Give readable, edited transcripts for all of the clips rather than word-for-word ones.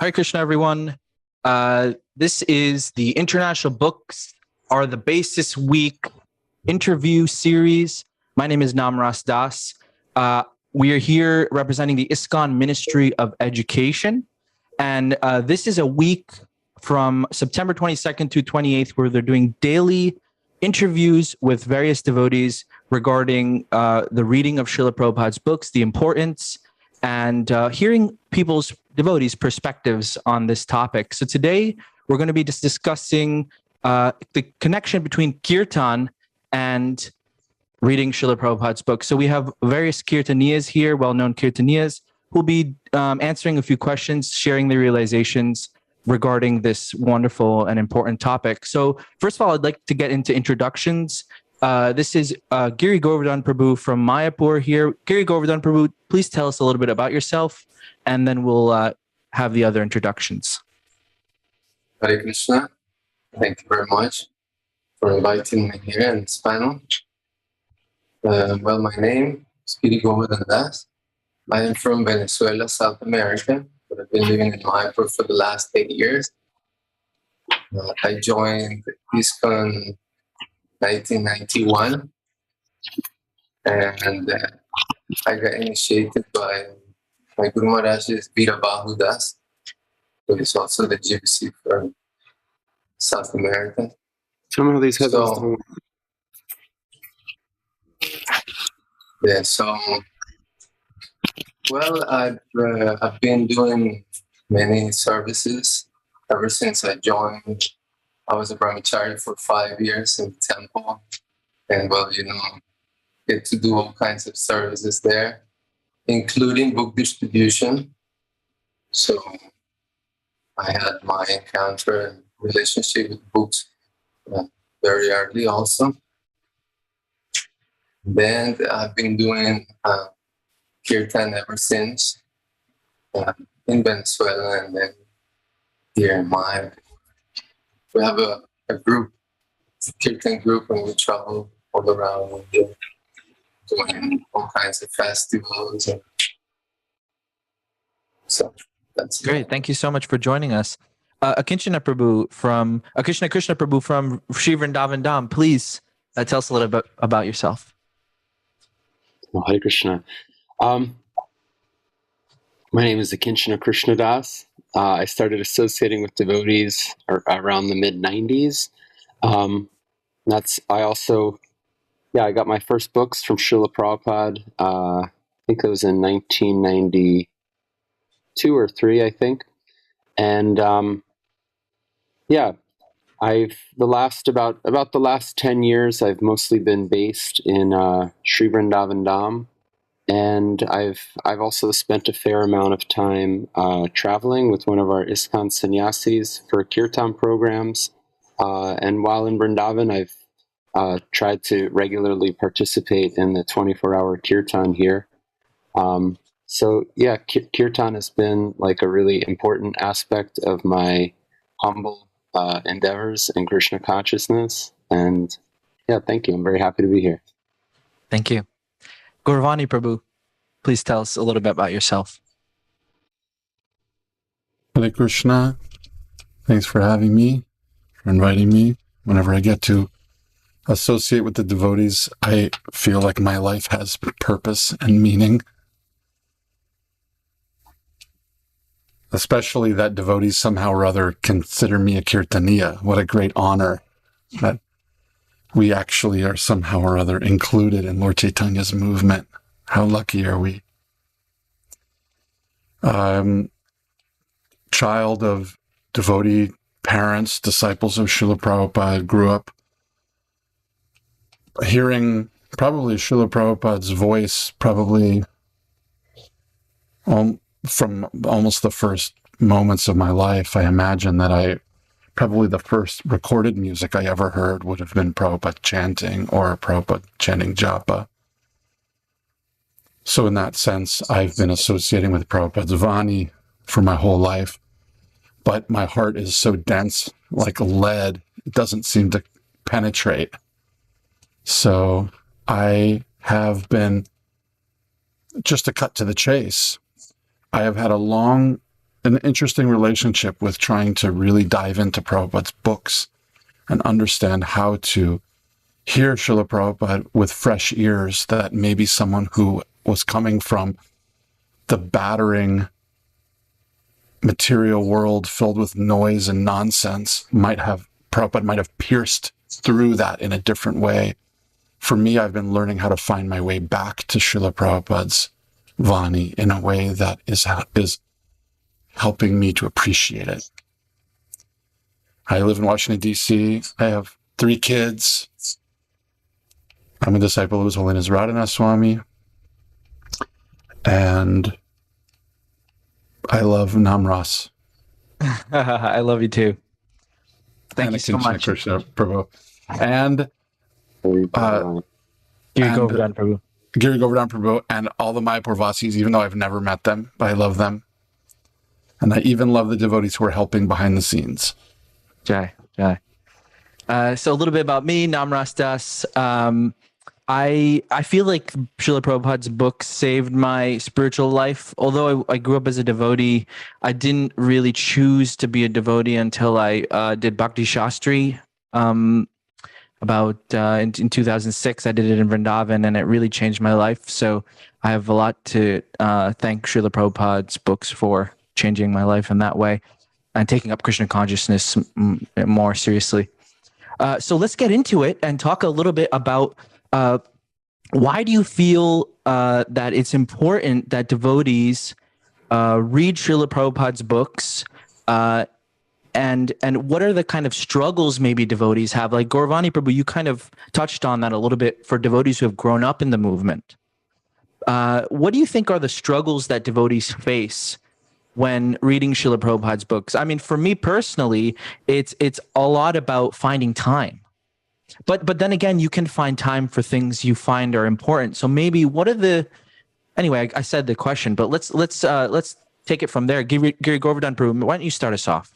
Hare Krishna, everyone. This is the International Books Are the Basis Week interview series. My name is Namarasa Das. We are here representing the ISKCON Ministry of Education. And this is a week from September 22nd to 28th where they're doing daily interviews with various devotees regarding the reading of Srila Prabhupada's books, the importance, and hearing devotees' perspectives on this topic. So today we're going to be just discussing the connection between Kirtan and reading Srila Prabhupada's book. So we have various Kirtaniyas here, well-known Kirtaniyas, who will be answering a few questions, sharing their realizations regarding this wonderful and important topic. So first of all, I'd like to get into introductions. This is Giri Govardhan Prabhu from Mayapur here. Giri Govardhan Prabhu, please tell us a little bit about yourself, and then we'll have the other introductions. Hare Krishna. Thank you very much for inviting me here in this panel. Well, my name is Giri Govardhan Das. I am from Venezuela, South America, but I've been living in Mayapur for the last 8 years. I joined ISKCON 1991, and I got initiated by my Guru Maharaj's Veera Bahu Das, who is also the gypsy from South America. Tell me how these headphones so, well, I've been doing many services ever since I joined. I was a brahmachari for 5 years in the temple, and get to do all kinds of services there, including book distribution. So I had my encounter and relationship with books very early also. Then I've been doing Kirtan ever since in Venezuela, and then here in Maya. We have a group, a Kirtan group, and we travel all around doing all kinds of festivals. And so that's great. it. Thank you so much for joining us. Akinchan Krishna Prabhu from Sri Vrindavan Dham, please tell us a little bit about yourself. Well, Hare Krishna. My name is Akinchan Krishna Das. I started associating with devotees around the mid-90s. I got my first books from Srila Prabhupada. I think it was in 1992 or 3, I think. And the last 10 years, I've mostly been based in Sri Vrindavan Dham. And I've also spent a fair amount of time traveling with one of our ISKCON sannyasis for Kirtan programs. And while in Vrindavan, I've tried to regularly participate in the 24-hour Kirtan here. Kirtan has been like a really important aspect of my humble endeavors in Krishna consciousness. And thank you. I'm very happy to be here. Thank you. Gaura Vani Prabhu, please tell us a little bit about yourself. Hare Krishna. Thanks for having me, for inviting me. Whenever I get to associate with the devotees, I feel like my life has purpose and meaning. Especially that devotees somehow or other consider me a Kirtaniya. What a great honor that we actually are somehow or other included in Lord Chaitanya's movement. How lucky are we? Child of devotee parents, disciples of Srila Prabhupada, grew up hearing probably Srila Prabhupada's voice probably from almost the first moments of my life. I imagine that probably the first recorded music I ever heard would have been Prabhupada chanting or Prabhupada chanting japa. So in that sense, I've been associating with Prabhupada's Vani for my whole life. But my heart is so dense, like lead, it doesn't seem to penetrate. So I have been, just to cut to the chase, I have had a long an interesting relationship with trying to really dive into Prabhupada's books and understand how to hear Srila Prabhupada with fresh ears that maybe someone who was coming from the battering material world filled with noise and nonsense Prabhupada might have pierced through that in a different way. For me, I've been learning how to find my way back to Srila Prabhupada's Vani in a way that is helping me to appreciate it. I live in Washington, D.C. I have 3 kids. I'm a disciple of His Holiness Radhanath Swami. And I love Namarasa. I love you too. Thank you so Akinchan much. Krishna, Prabhu. And Giri Govardhan, Prabhu. Giri Govardhan, Prabhu, and all the Mayapurvasis, even though I've never met them, but I love them. And I even love the devotees who are helping behind the scenes. Jai. So a little bit about me, Namarasa Das. I feel like Srila Prabhupada's books saved my spiritual life. Although I grew up as a devotee, I didn't really choose to be a devotee until I did Bhakti Shastri. In 2006, I did it in Vrindavan, and it really changed my life. So I have a lot to thank Srila Prabhupada's books for changing my life in that way and taking up Krishna consciousness more seriously. So let's get into it and talk a little bit about why do you feel that it's important that devotees read Srila Prabhupada's books, and what are the kind of struggles maybe devotees have? Like Gaura Vani Prabhu, you kind of touched on that a little bit for devotees who have grown up in the movement. What do you think are the struggles that devotees face when reading Srila Prabhupada's books? I mean, for me personally, it's a lot about finding time. But then again, you can find time for things you find are important. So maybe what are the... Anyway, I said the question, but let's take it from there. Giri Govardhan Prabhu, why don't you start us off?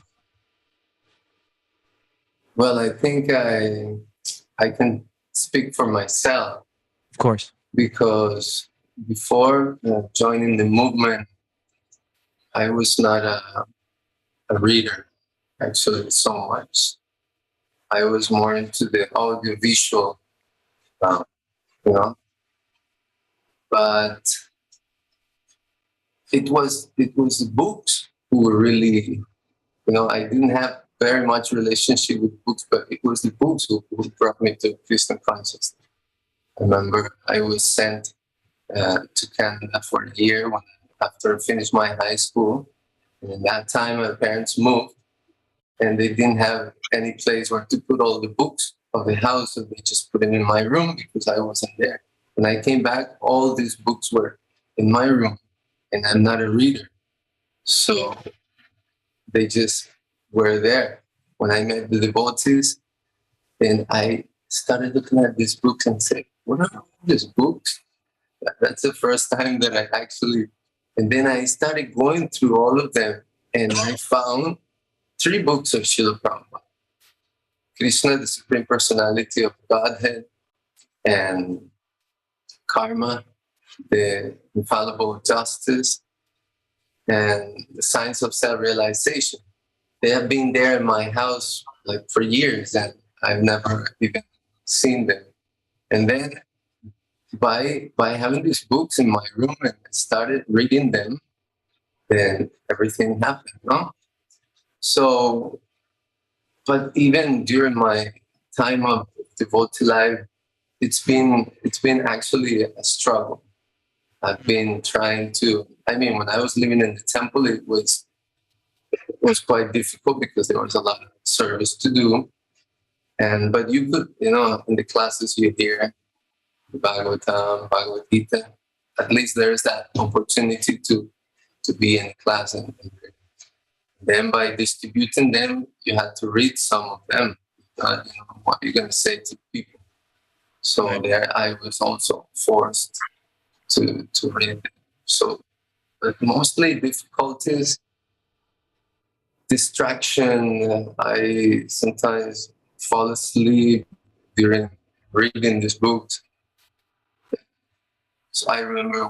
Well, I think I can speak for myself. Of course. Because before joining the movement, I was not a reader, actually, so much. I was more into the audiovisual, but it was the books who were really, I didn't have very much relationship with books, but it was the books who brought me to Krishna consciousness. I remember I was sent to Canada for a year after I finished my high school. And in that time, my parents moved, and they didn't have any place where to put all the books of the house, so they just put them in my room because I wasn't there. When I came back, all these books were in my room, and I'm not a reader. So they just were there. When I met the devotees, then I started looking at these books and said, what are all these books? That's the first time that I actually... And then I started going through all of them, and I found 3 books of Srila Prabhupada. Krishna, the Supreme Personality of Godhead, and Karma, the Infallible Justice, and the Science of Self-Realization. They have been there in my house like for years, and I've never even seen them. And then by having these books in my room and I started reading them, then everything happened, no? So, but even during my time of devotee life, it's been actually a struggle. I've been trying to, when I was living in the temple, it was quite difficult because there was a lot of service to do. But you could, in the classes you hear, Bhagavatam, Bhagavad Gita, at least there's that opportunity to be in class. And then by distributing them, you had to read some of them. What you're going to say to people. So there I was also forced to read them. So, but mostly difficulties, distraction. I sometimes fall asleep during reading these books. So I remember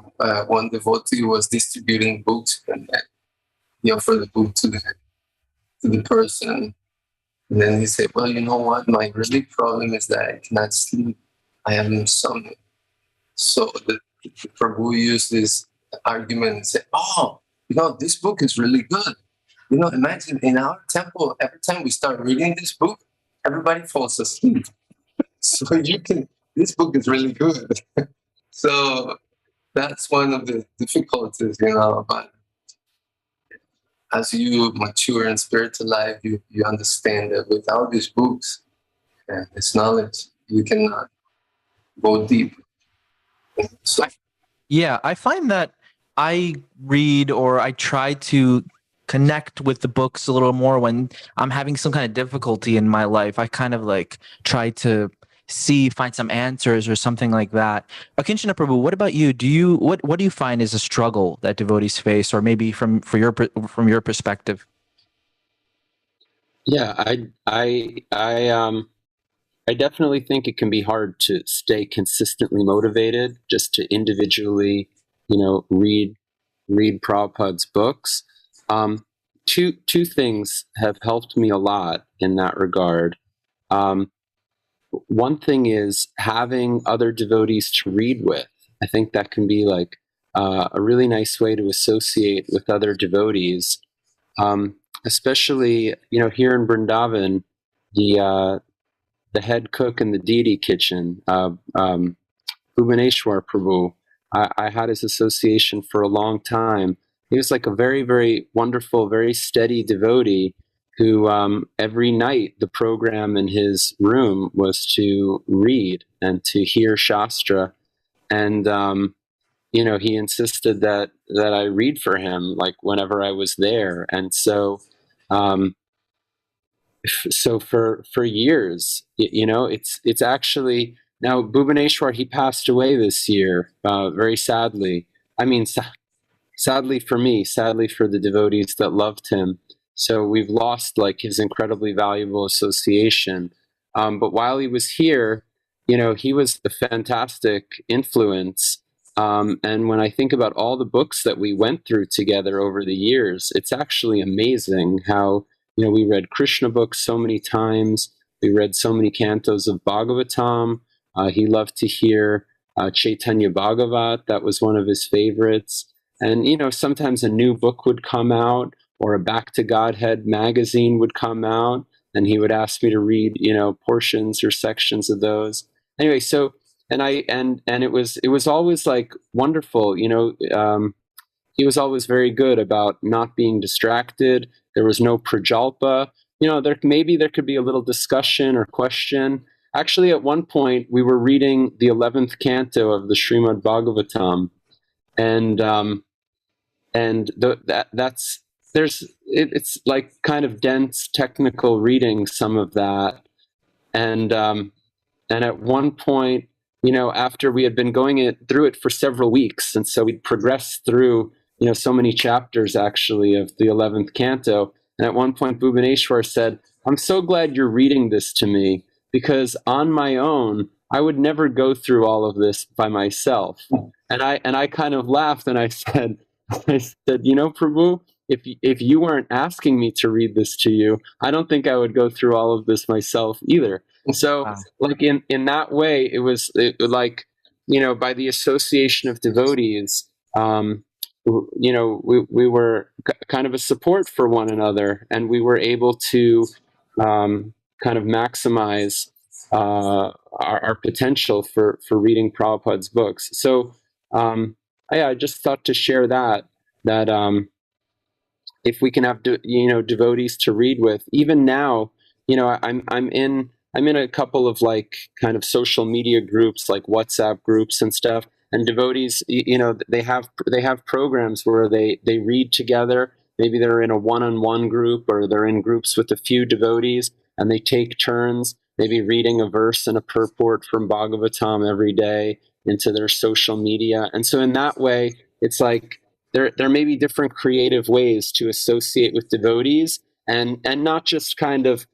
one devotee was distributing books, and he offered the book to the person. And then he said, well, you know what? My really problem is that I cannot sleep. I have insomnia. So the Prabhu used this argument and said, oh, this book is really good. Imagine in our temple, every time we start reading this book, everybody falls asleep. So this book is really good. So that's one of the difficulties, but as you mature in spiritual life, you understand that without these books and this knowledge, you cannot go deep. So, yeah, I find that I read or I try to connect with the books a little more when I'm having some kind of difficulty in my life. I kind of like try to find some answers or something like that. Akinchan Prabhu, what about you? What do you find is a struggle that devotees face, or maybe from your perspective? Yeah, I definitely think it can be hard to stay consistently motivated just to individually, read Prabhupada's books. Two things have helped me a lot in that regard. One thing is having other devotees to read with. I think that can be like a really nice way to associate with other devotees, especially here in Vrindavan, the head cook in the deity kitchen, Bhubaneshwar Prabhu. I had his association for a long time. He was like a very, very wonderful, very steady devotee who every night the program in his room was to read and to hear Shastra. And, he insisted that I read for him, like whenever I was there. And so, for years, it's actually, now Bhubaneshwar, he passed away this year, very sadly. I mean, sadly for me, sadly for the devotees that loved him. So we've lost like his incredibly valuable association. But while he was here, he was a fantastic influence. And when I think about all the books that we went through together over the years, it's actually amazing how, we read Krishna books so many times. We read so many cantos of Bhagavatam. He loved to hear Caitanya Bhagavat. That was one of his favorites. And, sometimes a new book would come out, or a Back to Godhead magazine would come out, and he would ask me to read, portions or sections of those. Anyway, so, and it was always like wonderful, he was always very good about not being distracted. There was no prajalpa. There could be a little discussion or question. Actually, at one point, we were reading the 11th canto of the Srimad Bhagavatam, it's like kind of dense technical reading, some of that, and at one point, after we had been going through it for several weeks, and so we'd progressed through so many chapters actually of the 11th canto, and at one point Bhubaneshwar said, "I'm so glad you're reading this to me, because on my own I would never go through all of this by myself." And I kind of laughed, and I said, Prabhu, if you weren't asking me to read this to you, I don't think I would go through all of this myself either. So, like in that way, it was like, by the association of devotees, we were kind of a support for one another, and we were able to kind of maximize our potential for reading Prabhupada's books. So, I just thought to share that if we can have devotees to read with, even now, I'm in a couple of like kind of social media groups, like WhatsApp groups and stuff, and devotees, they have programs where they read together. Maybe they're in a one-on-one group, or they're in groups with a few devotees, and they take turns, maybe reading a verse and a purport from Bhagavatam every day into their social media. And so in that way, it's like there may be different creative ways to associate with devotees, and not just kind of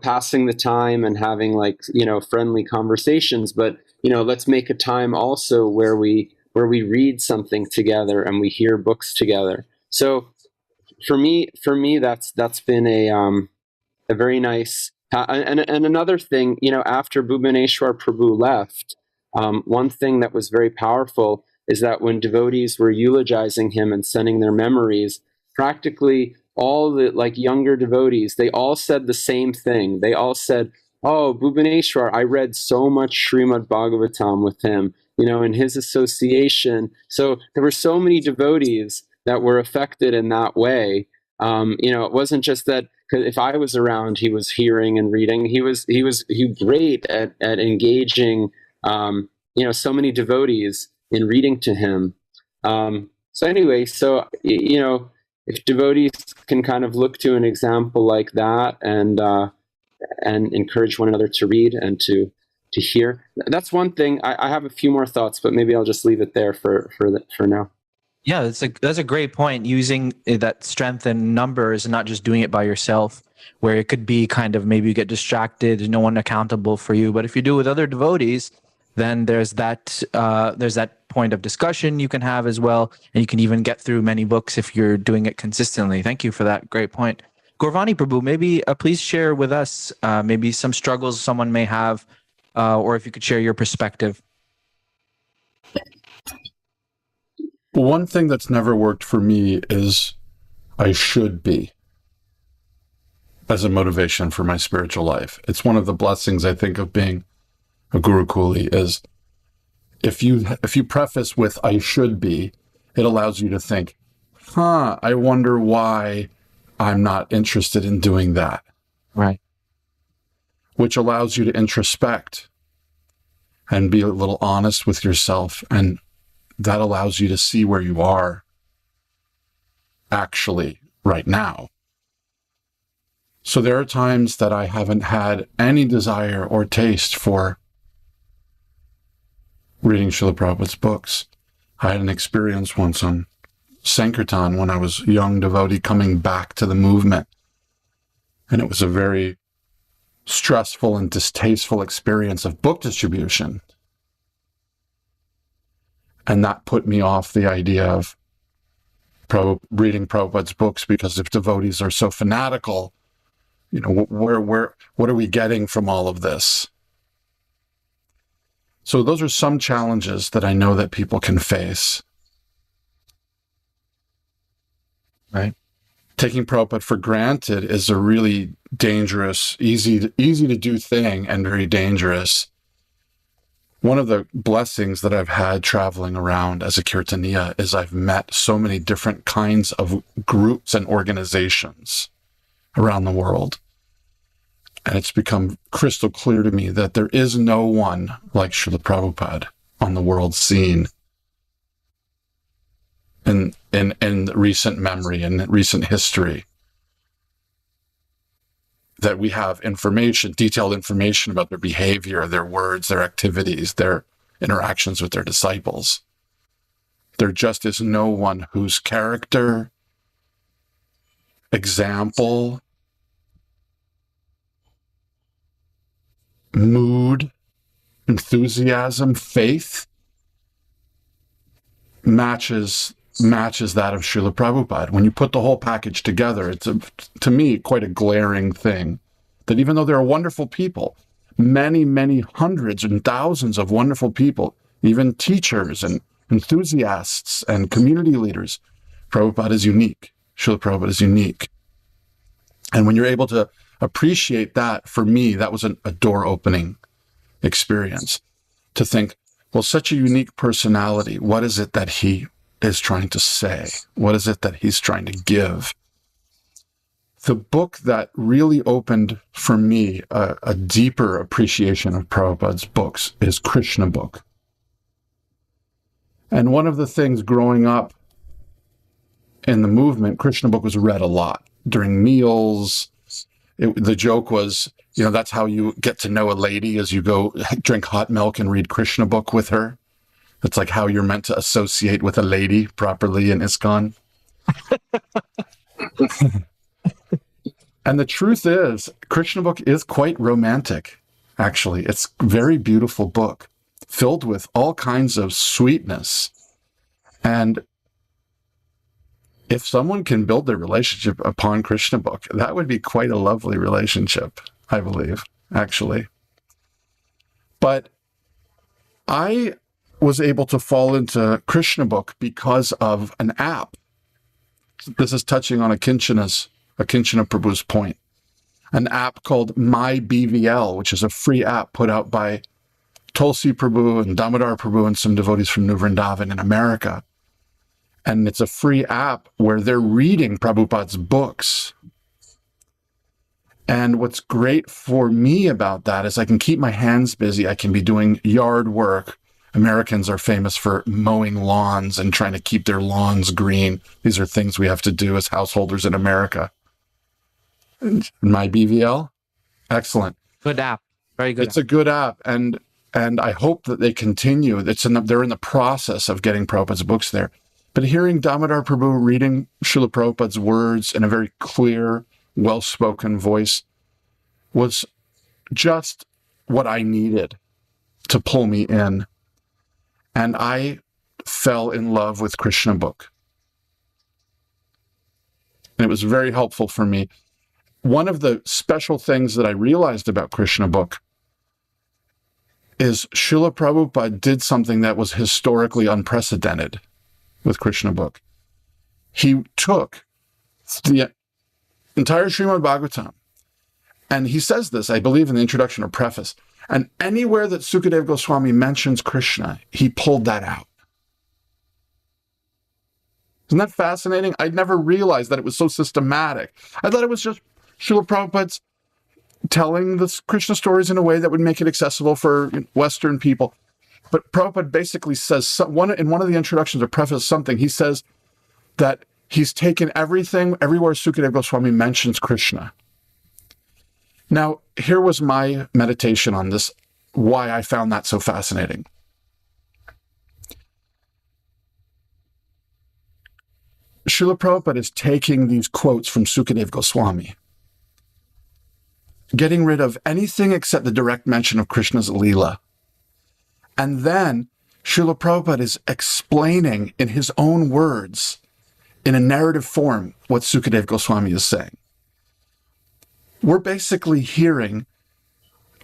passing the time and having like friendly conversations, but let's make a time also where we read something together and we hear books together. So for me, that's been a very nice. And another thing, after Bhubaneswar Prabhu left, one thing that was very powerful is that when devotees were eulogizing him and sending their memories, practically all the younger devotees, they all said the same thing. They all said, "Oh, Bhubaneswar, I read so much Srimad Bhagavatam with him, in his association." So there were so many devotees that were affected in that way. It wasn't just that, because if I was around, he was hearing and reading. He was great at engaging, so many devotees in reading to him. So anyway, if devotees can kind of look to an example like that and encourage one another to read and to hear, that's one thing. I have a few more thoughts, but maybe I'll just leave it there for now. Yeah, that's a great point. Using that strength in numbers and not just doing it by yourself, where it could be kind of maybe you get distracted, there's no one accountable for you. But if you do it with other devotees, then there's that point of discussion you can have as well, and you can even get through many books if you're doing it consistently. Thank you for that great point. Gaura Vani Prabhu, maybe please share with us maybe some struggles someone may have, or if you could share your perspective. One thing that's never worked for me is I should be as a motivation for my spiritual life. It's one of the blessings, I think, of being a Guru Kuli is if you preface with I should be, it allows you to think, I wonder why I'm not interested in doing that. Right. Which allows you to introspect and be a little honest with yourself, and that allows you to see where you are actually right now. So there are times that I haven't had any desire or taste for reading Srila Prabhupada's books. I had an experience once on Sankirtan when I was a young devotee coming back to the movement. And it was a very stressful and distasteful experience of book distribution. And that put me off the idea of reading Prabhupada's books, because if devotees are so fanatical, what are we getting from all of this? So those are some challenges that I know that people can face. Right. Taking Prabhupada for granted is a really dangerous, easy to do thing, and very dangerous. One of the blessings that I've had traveling around as a Kirtaniya is I've met so many different kinds of groups and organizations around the world. And it's become crystal clear to me that there is no one like Srila Prabhupada on the world scene in recent memory and recent history. That we have detailed information about their behavior, their words, their activities, their interactions with their disciples. There just is no one whose character, example, mood, enthusiasm, faith matches that of Srila Prabhupada. When you put the whole package together, it's, to me, quite a glaring thing. That even though there are wonderful people, many, many hundreds and thousands of wonderful people, even teachers and enthusiasts and community leaders, Prabhupada is unique. Srila Prabhupada is unique. And when you're able to appreciate that, for me, that was a door-opening experience. To think, well, such a unique personality, what is it that he is trying to say? What is it that he's trying to give? The book that really opened for me a deeper appreciation of Prabhupada's books is Krishna book. And one of the things growing up in the movement, Krishna book was read a lot during meals. The joke was, that's how you get to know a lady, is you go drink hot milk and read Krishna book with her. It's like how you're meant to associate with a lady properly in ISKCON. And the truth is, Krishna book is quite romantic, actually. It's a very beautiful book, filled with all kinds of sweetness. And if someone can build their relationship upon Krishna book, that would be quite a lovely relationship, I believe, actually. But I was able to fall into Krishna book because of an app. This is touching on Akinchan Prabhu's point. An app called My BVL, which is a free app put out by Tulsi Prabhu and Damodar Prabhu and some devotees from New Vrindavan in America. And it's a free app where they're reading Prabhupada's books. And what's great for me about that is I can keep my hands busy. I can be doing yard work. Americans are famous for mowing lawns and trying to keep their lawns green. These are things we have to do as householders in America. My BVL, excellent. Good app. Very good. It's a good app. And I hope that they continue. They're in the process of getting Prabhupada's books there. But hearing Damodar Prabhu reading Srila Prabhupada's words in a very clear, well-spoken voice was just what I needed to pull me in. And I fell in love with Krishna book. And it was very helpful for me. One of the special things that I realized about Krishna book is Srila Prabhupada did something that was historically unprecedented with Krishna book. He took the entire Srimad Bhagavatam, and he says this, I believe, in the introduction or preface, and anywhere that Sukadeva Goswami mentions Krishna, he pulled that out. Isn't that fascinating? I'd never realized that it was so systematic. I thought it was just Srila Prabhupada's telling the Krishna stories in a way that would make it accessible for Western people. But Prabhupada basically says, in one of the introductions or preface something, he says that he's taken everything, everywhere Sukadeva Goswami mentions Krishna. Now, here was my meditation on this, why I found that so fascinating. Srila Prabhupada is taking these quotes from Sukadeva Goswami, getting rid of anything except the direct mention of Krishna's Leela. And then Srila Prabhupada is explaining in his own words, in a narrative form, what Sukadeva Goswami is saying. We're basically hearing,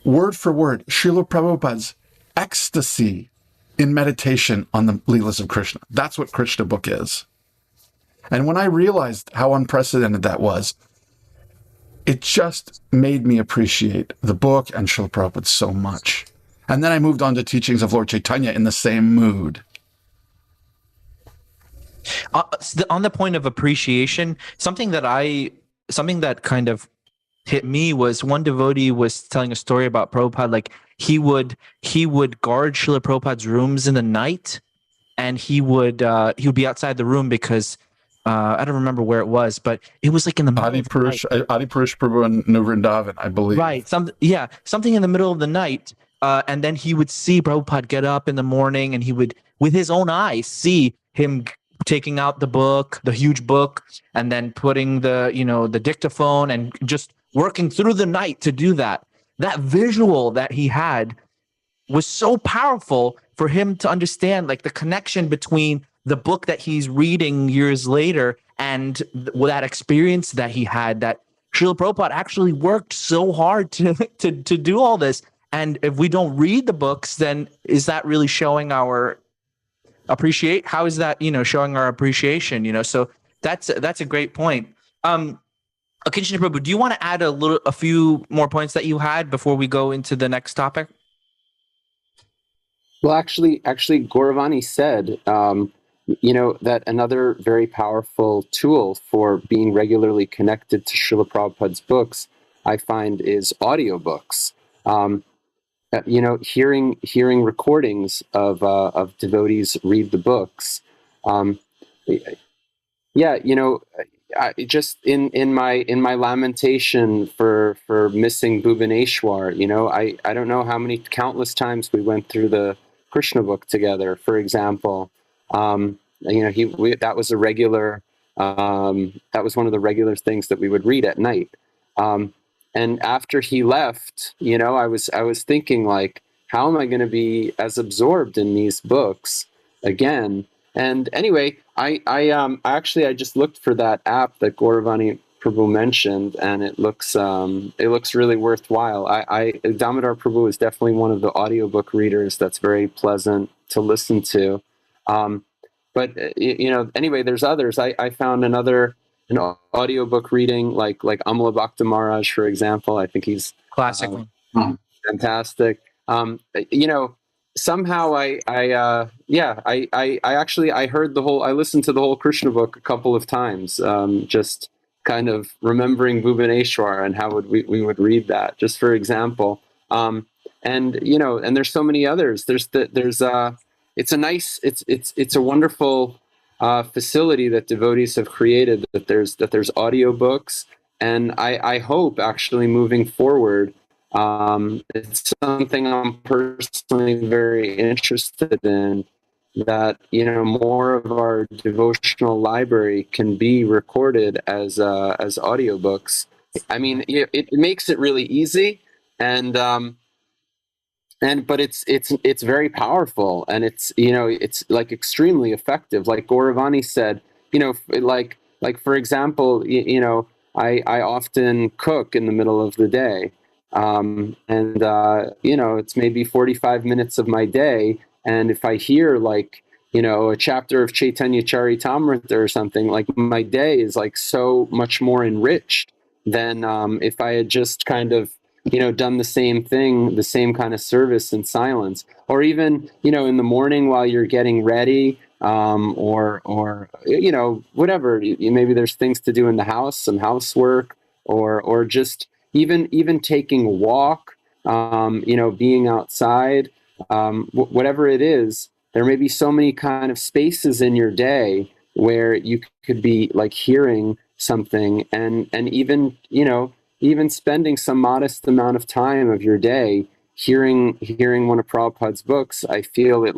word for word, Srila Prabhupada's ecstasy in meditation on the Leelas of Krishna. That's what Krishna book is. And when I realized how unprecedented that was, it just made me appreciate the book and Srila Prabhupada so much. And then I moved on to teachings of Lord Caitanya in the same mood. On the point of appreciation, something that kind of hit me was one devotee was telling a story about Prabhupada. Like he would guard Srila Prabhupada's rooms in the night, and he would be outside the room because I don't remember where it was, but it was like in the middle Adi Purush Prabhu in New Vrindavan, I believe. Right. Something in the middle of the night. And then he would see Prabhupada get up in the morning, and he would, with his own eyes, see him taking out the book, the huge book, and then putting the dictaphone and just working through the night to do that. That visual that he had was so powerful for him to understand, like the connection between the book that he's reading years later and that experience that he had, that Srila Prabhupada actually worked so hard to do all this. And if we don't read the books, then is that really showing our appreciate? How is that, showing our appreciation? So that's a great point. Akinchan Prabhu, do you want to add a few more points that you had before we go into the next topic? Well, actually, Gaura Vani said, that another very powerful tool for being regularly connected to Srila Prabhupada's books, I find, is audiobooks. Hearing recordings of devotees read the books. I just in my lamentation for missing Bhubaneswar, I don't know how many countless times we went through the Krishna book together. For example, that was a regular. That was one of the regular things that we would read at night. And after he left, I was thinking, like, how am I going to be as absorbed in these books again? And anyway, I just looked for that app that Gaura Vani Prabhu mentioned, and it looks really worthwhile. Damodar Prabhu is definitely one of the audiobook readers that's very pleasant to listen to. But anyway, there's others. I found an audiobook reading like Amala Bhakta Maharaj, for example. I think he's Classic one. fantastic. Somehow I listened to the whole Krishna book a couple of times, just kind of remembering Bhubaneswar and how we would read that, just for example. And there's so many others. It's a wonderful facility that devotees have created, that there's audiobooks, and I hope actually moving forward, it's something I'm personally very interested in, that more of our devotional library can be recorded as audiobooks. I mean, it makes it really easy, but it's very powerful, and it's like extremely effective. Like Gaura Vani said, like for example, I often cook in the middle of the day. It's maybe 45 minutes of my day. And if I hear a chapter of Caitanya Charitamrita or something, like my day is like so much more enriched than if I had just kind of, done the same thing, the same kind of service in silence, or even, in the morning while you're getting ready, or whatever, maybe there's things to do in the house, some housework, or just even taking a walk, being outside, whatever it is. There may be so many kind of spaces in your day where you could be like hearing something, and even spending some modest amount of time of your day hearing one of Prabhupada's books. I feel it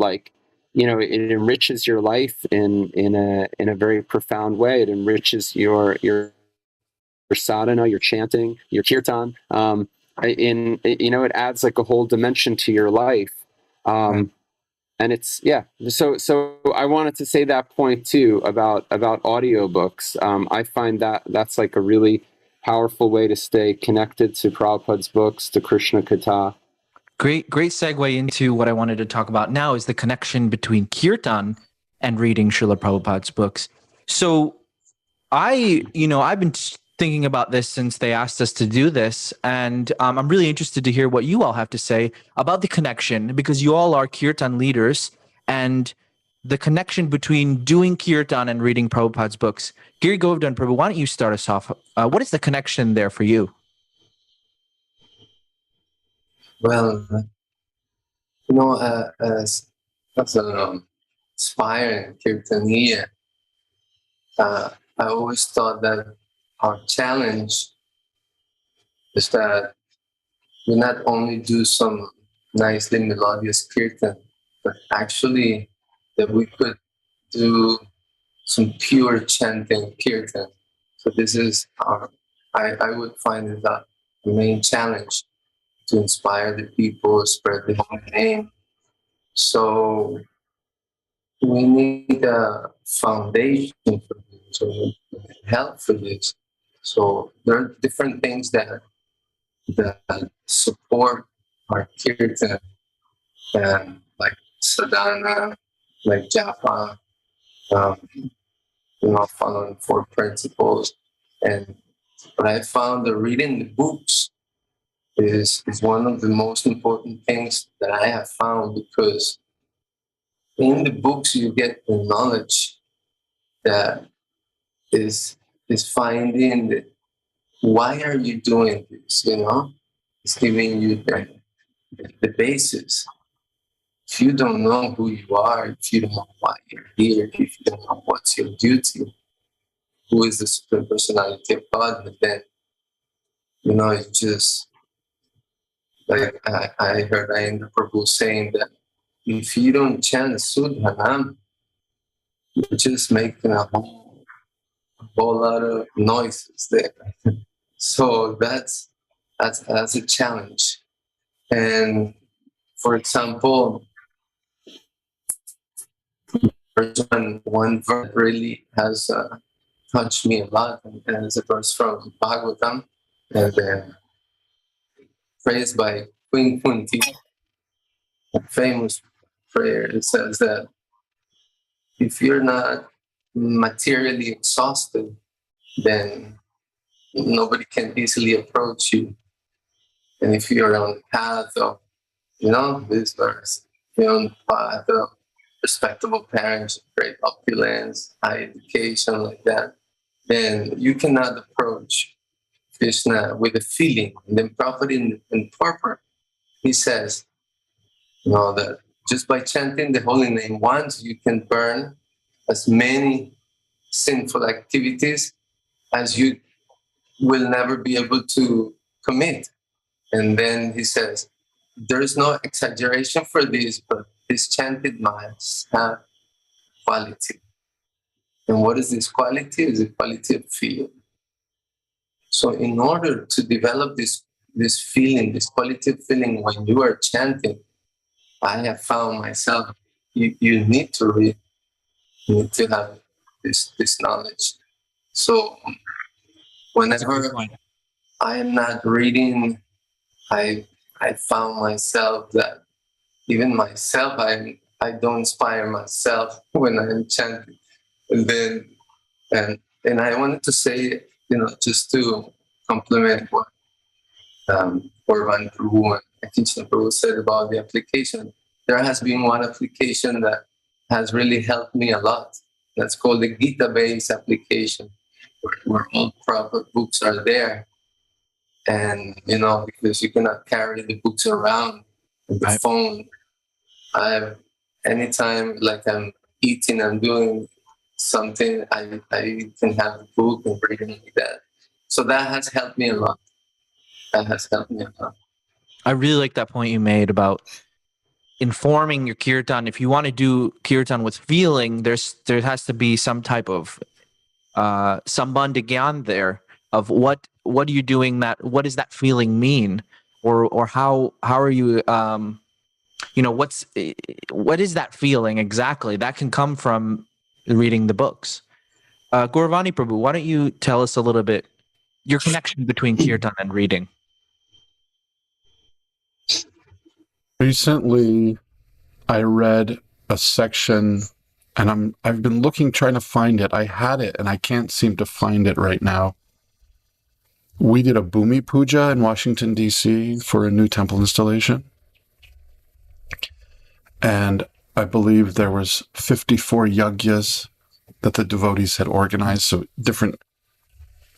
it enriches your life in a very profound way. It enriches your sadhana, your chanting, your kirtan. It adds like a whole dimension to your life. And it's, so I wanted to say that point too about audiobooks. I find that's like a really powerful way to stay connected to Prabhupada's books, to Krishna Katha. Great segue into what I wanted to talk about now, is the connection between kirtan and reading Srila Prabhupada's books. So I've been thinking about this since they asked us to do this, and I'm really interested to hear what you all have to say about the connection, because you all are kirtan leaders, and the connection between doing kirtan and reading Prabhupada's books. Giri Govardhan, Prabhu, why don't you start us off? What is the connection there for you? Well, as an aspiring Kirtaniya, I always thought that our challenge is that we not only do some nicely melodious kirtan, but actually that we could do some pure chanting kirtan. So this is I would find it that the main challenge, to inspire the people, spread the holy name. So we need a foundation for this, so we need help for this. So there are different things that support our kirtan, and like sadhana, like japa, following 4 principles. But I found that reading the books is one of the most important things that I have found, because in the books you get the knowledge that is finding that why are you doing this, It's giving you the basis. If you don't know who you are, if you don't know why you're here, if you don't know what's your duty, who is the Supreme Personality of God, then, it's just, like I heard Ayendra Prabhu saying that if you don't chant Sudhanam, you're just making a whole lot of noises there. So that's a challenge. And for example, There's one verse that really has touched me a lot, and it's a verse from Bhagavatam, and praised by Queen Kunti, a famous prayer. It says that if you're not materially exhausted, then nobody can easily approach you. And if you're on the path of, this verse, you're on the path of respectable parents, great opulence, high education, like that, then you cannot approach Krishna with a feeling. And then Prabhupada in purport, he says, that just by chanting the holy name once, you can burn as many sinful activities as you will never be able to commit. And then he says, there is no exaggeration for this, but this chanted miles have quality. And what is this quality? It's the quality of feeling. So in order to develop this feeling, this quality of feeling when you are chanting, I have found myself, you need to read, you need to have this knowledge. So whenever I am not reading, I found myself that even myself, I don't inspire myself when I'm chanting. And I wanted to say, just to complement what Gaura Vani Prabhu and Akinchan Prabhu said about the application, there has been one application that has really helped me a lot. That's called the Gita-based application, where all proper books are there. And, because you cannot carry the books around with the phone, anytime like I'm eating, I'm doing something, I can have the book and read it like that. So that has helped me a lot. I really like that point you made about informing your kirtan. If you want to do kirtan with feeling, there has to be some type of sambandha gyan there of what are you doing, what does that feeling mean, or how are you what is that feeling exactly? That can come from reading the books. Gaura Vani Prabhu, why don't you tell us a little bit your connection between kirtan and reading? Recently, I read a section, and I've been trying to find it. I had it, and I can't seem to find it right now. We did a Bhumi Puja in Washington, D.C. for a new temple installation. And I believe there was 54 yagyas that the devotees had organized. So different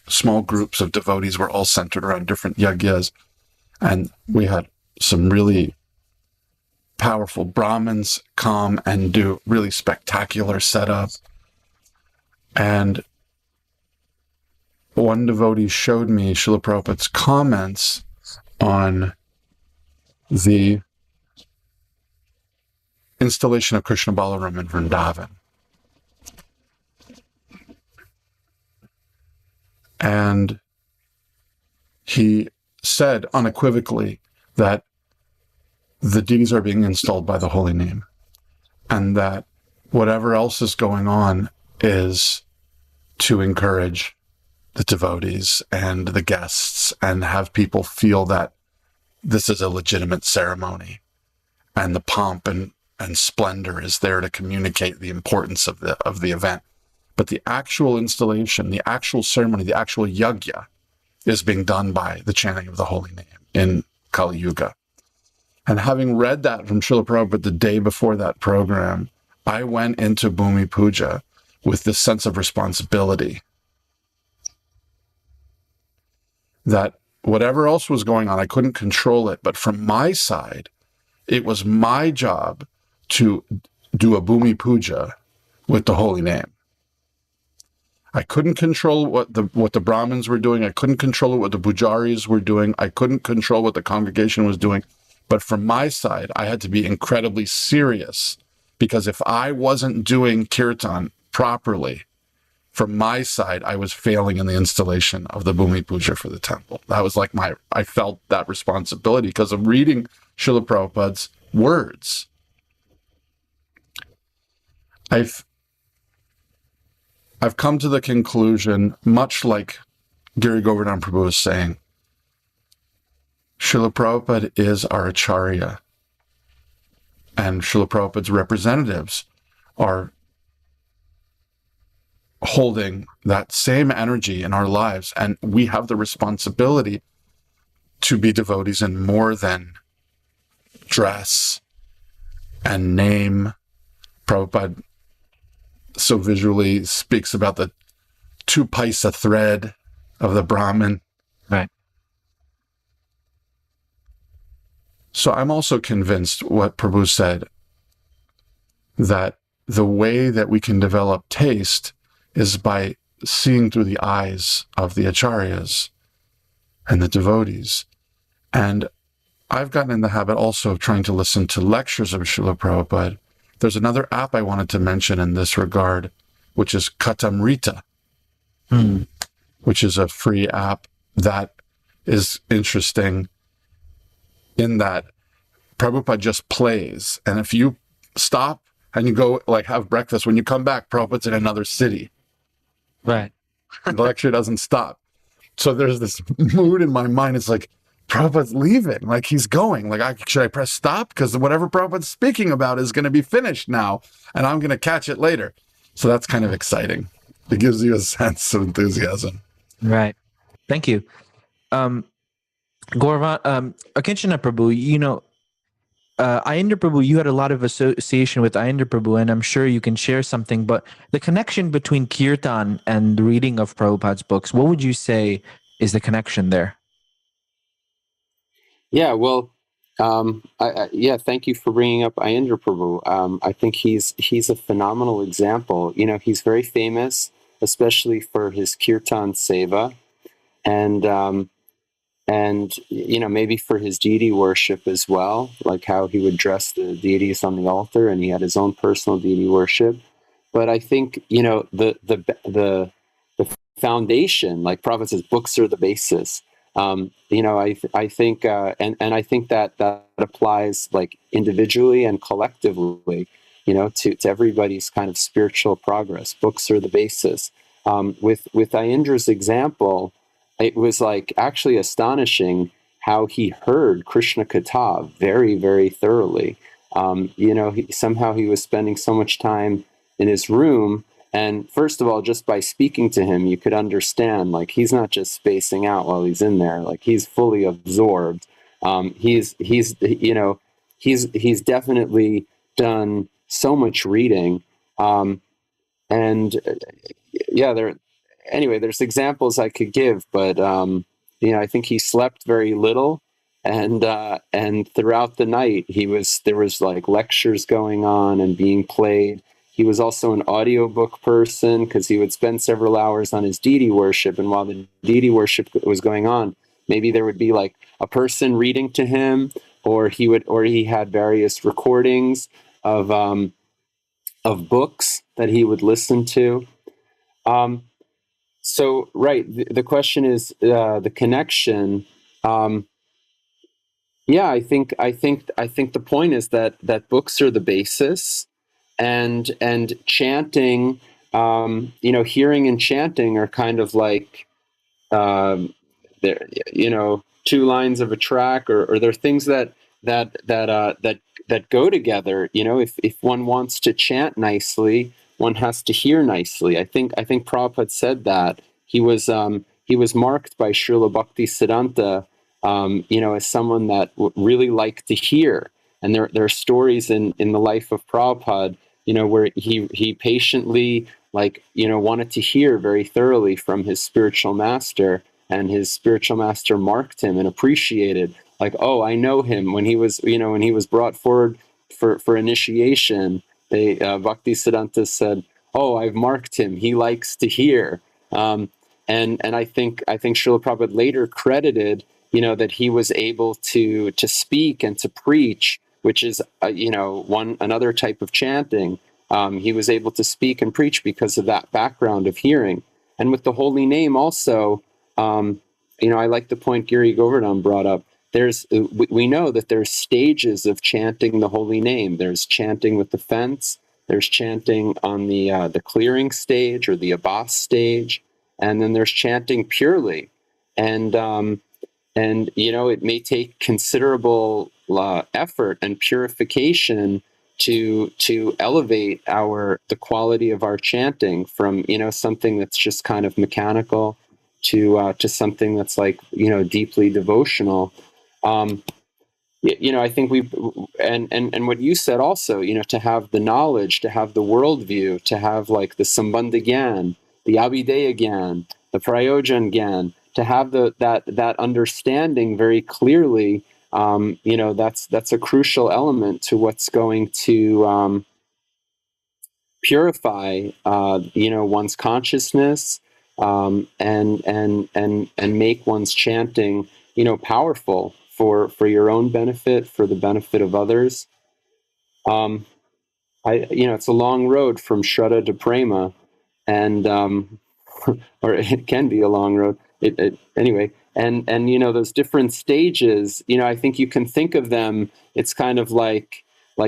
small groups of devotees were all centered around different yagyas. And we had some really powerful Brahmins come and do really spectacular setup. And one devotee showed me Srila Prabhupada's comments on the installation of Krishna Balaram in Vrindavan. And he said unequivocally that the deities are being installed by the holy name, and that whatever else is going on is to encourage the devotees and the guests and have people feel that this is a legitimate ceremony, and the pomp and splendor is there to communicate the importance of the event. But the actual installation, the actual ceremony, the actual yagya is being done by the chanting of the holy name in Kali Yuga. And having read that from Srila Prabhupada the day before that program, I went into Bhumi Puja with this sense of responsibility that whatever else was going on, I couldn't control it. But from my side, it was my job to do a Bhumi Puja with the holy name. I couldn't control what the Brahmins were doing. I couldn't control what the pujaris were doing. I couldn't control what the congregation was doing. But from my side, I had to be incredibly serious, because if I wasn't doing kirtan properly, from my side, I was failing in the installation of the Bhumi Puja for the temple. That was like I felt that responsibility because of reading Srila Prabhupada's words. I've come to the conclusion, much like Giri Govardhan Prabhu was saying, Srila Prabhupada is our Acharya, and Srila Prabhupada's representatives are holding that same energy in our lives, and we have the responsibility to be devotees in more than dress and name. Prabhupada so visually speaks about the 2 paisa thread of the Brahmin. Right. So I'm also convinced what Prabhu said, that the way that we can develop taste is by seeing through the eyes of the acharyas and the devotees. And I've gotten in the habit also of trying to listen to lectures of Srila Prabhupada. There's another app I wanted to mention in this regard, which is Katamrita, which is a free app that is interesting in that Prabhupada just plays. And if you stop and you go like have breakfast, when you come back, Prabhupada's in another city. Right. The lecture doesn't stop. So there's this mood in my mind. It's like, Prabhupada's leaving, like he's going. Like, should I press stop? Because whatever Prabhupada's speaking about is going to be finished now, and I'm going to catch it later. So that's kind of exciting. It gives you a sense of enthusiasm. Right. Thank you. Gaura Vani, Akinchan Prabhu, you know, Ayendra Prabhu, you had a lot of association with Ayendra Prabhu, and I'm sure you can share something, but the connection between Kirtan and the reading of Prabhupada's books, what would you say is the connection there? Yeah, well, thank you for bringing up Ayendra Prabhu. I think he's a phenomenal example. You know, he's very famous, especially for his Kirtan Seva, and you know, maybe for his deity worship as well, like how he would dress the deities on the altar, and he had his own personal deity worship. But I think, you know, the foundation, like Prabhupada says, books are the basis. You know, I think, and I think that applies like individually and collectively, you know, to everybody's kind of spiritual progress. Books are the basis. With Ayendra's example, it was like actually astonishing how he heard Krishna Katha very, very thoroughly. You know, somehow he was spending so much time in his room. And first of all, just by speaking to him, you could understand, like, he's not just spacing out while he's in there, like he's fully absorbed. He's definitely done so much reading. There's examples I could give, but, you know, I think he slept very little, and throughout the night there was like lectures going on and being played. He was also an audiobook person because he would spend several hours on his deity worship. And while the deity worship was going on, maybe there would be like a person reading to him, or he had various recordings of books that he would listen to. So, right, the question is the connection. I think the point is that books are the basis. And chanting, you know, hearing and chanting are kind of like, you know, 2 lines of a track, or they're things that go together. You know, if one wants to chant nicely, one has to hear nicely. I think Prabhupada said that he was marked by Srila Bhakti Siddhanta, you know, as someone that really liked to hear. And there are stories in the life of Prabhupada, you know, where he patiently, like, you know, wanted to hear very thoroughly from his spiritual master, and his spiritual master marked him and appreciated, like, oh, I know him. When he was brought forward for initiation, Bhakti Siddhanta said, oh, I've marked him. He likes to hear. And I think Srila Prabhupada later credited, you know, that he was able to speak and to preach, which is, you know, another type of chanting. He was able to speak and preach because of that background of hearing. And with the holy name also, you know, I like the point Giri Govardhan brought up. We know that there's stages of chanting the holy name. There's chanting with the fence, there's chanting on the clearing stage or the Abbas stage, and then there's chanting purely. And it may take considerable effort and purification to elevate the quality of our chanting from something that's just kind of mechanical to something that's like deeply devotional. I think and what you said also, to have the knowledge, to have the worldview, to have like the Sambandha Gyan, the Abhideya Gyan, the Prayojan Gyan, to have that understanding very clearly, that's a crucial element to what's going to purify, one's consciousness, and make one's chanting, powerful for your own benefit, for the benefit of others. It's a long road from Shraddha to Prema, and or it can be a long road. Anyway, and those different stages. I think you can think of them. It's kind of like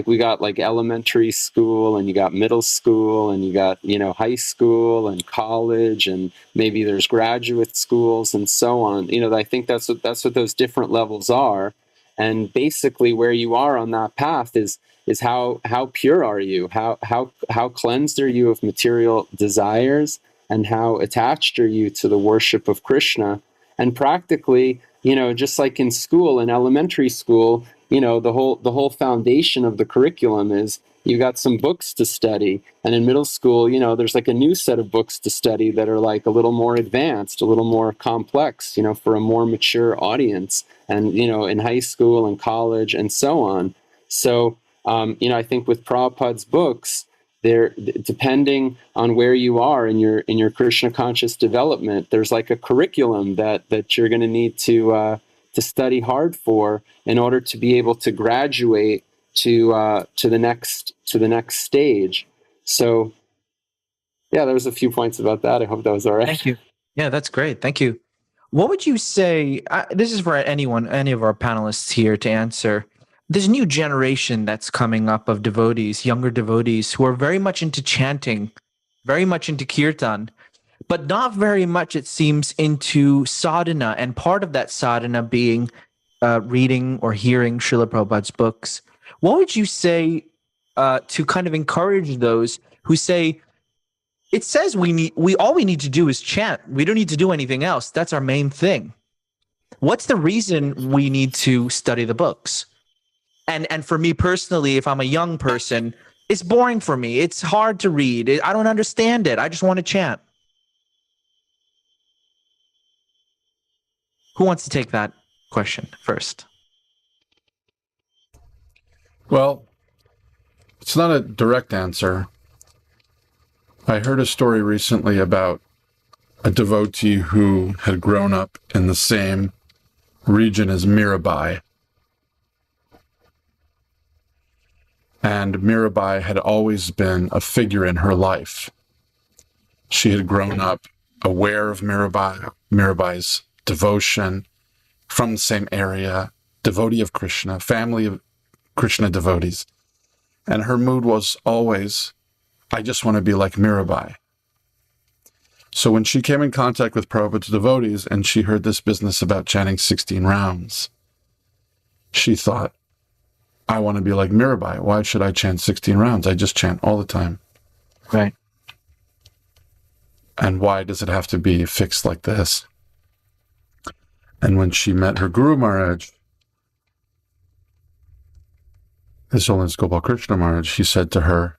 we got like elementary school, and you got middle school, and you got high school and college, and maybe there's graduate schools and so on. I think that's what those different levels are, and basically where you are on that path is how pure are you, how cleansed are you of material desires, and how attached are you to the worship of Krishna. And practically, just like in school, in elementary school, the whole foundation of the curriculum is you got some books to study. And in middle school, there's like a new set of books to study that are like a little more advanced, a little more complex, for a more mature audience. And, in high school and college and so on. So, I think with Prabhupada's books, depending on where you are in your Krishna conscious development, there's like a curriculum that you're going to need to study hard for in order to be able to graduate to the next stage. So, yeah, there was a few points about that. I hope that was all right. Thank you. Yeah, that's great. Thank you. What would you say? This is for any of our panelists here to answer. There's a new generation that's coming up of devotees, younger devotees, who are very much into chanting, very much into kirtan, but not very much, it seems, into sadhana, and part of that sadhana being reading or hearing Srila Prabhupada's books. What would you say to kind of encourage those who say, it says all we need to do is chant. We don't need to do anything else. That's our main thing. What's the reason we need to study the books? And for me personally, if I'm a young person, it's boring for me. It's hard to read. I don't understand it. I just want to chant. Who wants to take that question first? Well, it's not a direct answer. I heard a story recently about a devotee who had grown up in the same region as Mirabai. And Mirabai had always been a figure in her life. She had grown up aware of Mirabai's devotion, from the same area, devotee of Krishna, family of Krishna devotees. And her mood was always, I just want to be like Mirabai. So when she came in contact with Prabhupada's devotees and she heard this business about chanting 16 rounds, she thought, I want to be like Mirabai. Why should I chant 16 rounds? I just chant all the time. Right. And why does it have to be fixed like this? And when she met her Guru Maharaj, His Holiness Gopal Krishna Maharaj, he said to her,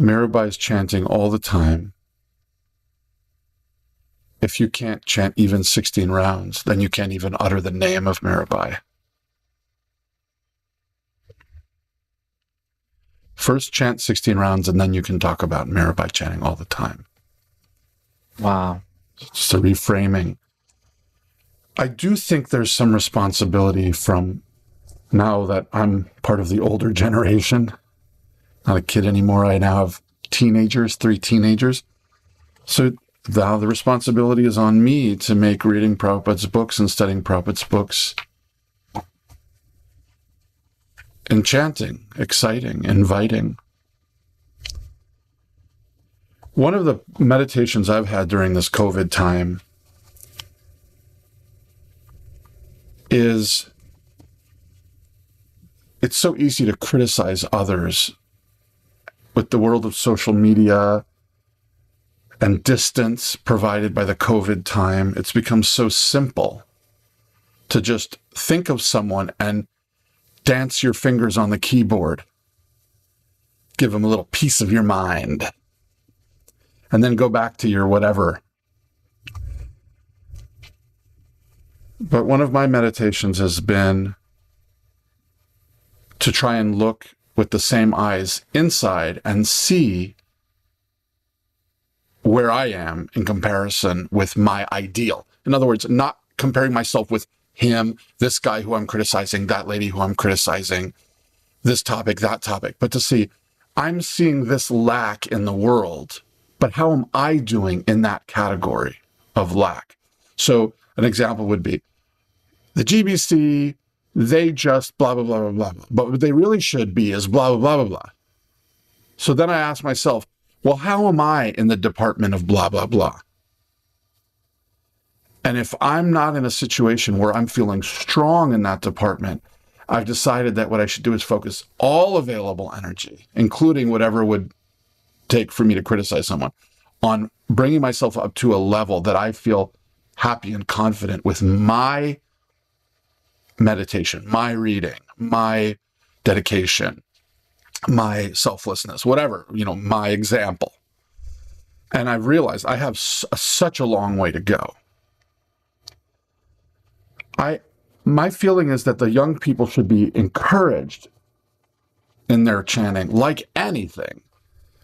Mirabai is chanting all the time. If you can't chant even 16 rounds, then you can't even utter the name of Mirabai. First chant 16 rounds, and then you can talk about Mirabai chanting all the time. Wow. Just a reframing. I do think there's some responsibility from, now that I'm part of the older generation, not a kid anymore, I now have teenagers, 3 teenagers. So now the responsibility is on me to make reading Prabhupada's books and studying Prabhupada's books enchanting, exciting, inviting. One of the meditations I've had during this COVID time is it's so easy to criticize others with the world of social media and distance provided by the COVID time. It's become so simple to just think of someone and dance your fingers on the keyboard, give them a little piece of your mind, and then go back to your whatever. But one of my meditations has been to try and look with the same eyes inside and see where I am in comparison with my ideal. In other words, not comparing myself with him, this guy who I'm criticizing, that lady who I'm criticizing, this topic, that topic, but to see, I'm seeing this lack in the world, but how am I doing in that category of lack? So an example would be the GBC, they just blah, blah, blah, blah, blah, blah. But what they really should be is blah, blah, blah, blah, blah. So then I ask myself, well, how am I in the department of blah, blah, blah? And if I'm not in a situation where I'm feeling strong in that department, I've decided that what I should do is focus all available energy, including whatever would take for me to criticize someone, on bringing myself up to a level that I feel happy and confident with my meditation, my reading, my dedication, my selflessness, whatever, my example. And I've realized I have such a long way to go. My feeling is that the young people should be encouraged in their chanting like anything.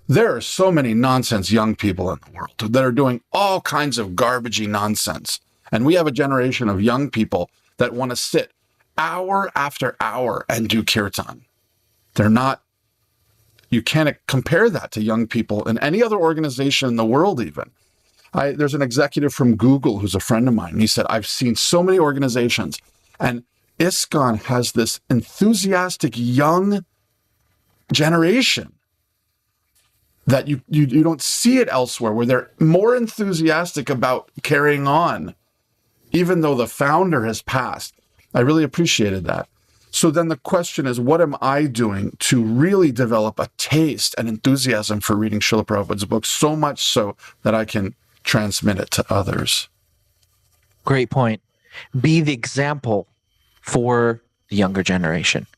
There are so many nonsense young people in the world that are doing all kinds of garbagey nonsense. And we have a generation of young people that want to sit hour after hour and do kirtan. You can't compare that to young people in any other organization in the world even. There's an executive from Google who's a friend of mine, and he said, I've seen so many organizations, and ISKCON has this enthusiastic young generation that you don't see it elsewhere, where they're more enthusiastic about carrying on, even though the founder has passed. I really appreciated that. So then the question is, what am I doing to really develop a taste and enthusiasm for reading Srila Prabhupada's books, so much so that I can transmit it to others? Great point. Be the example for the younger generation.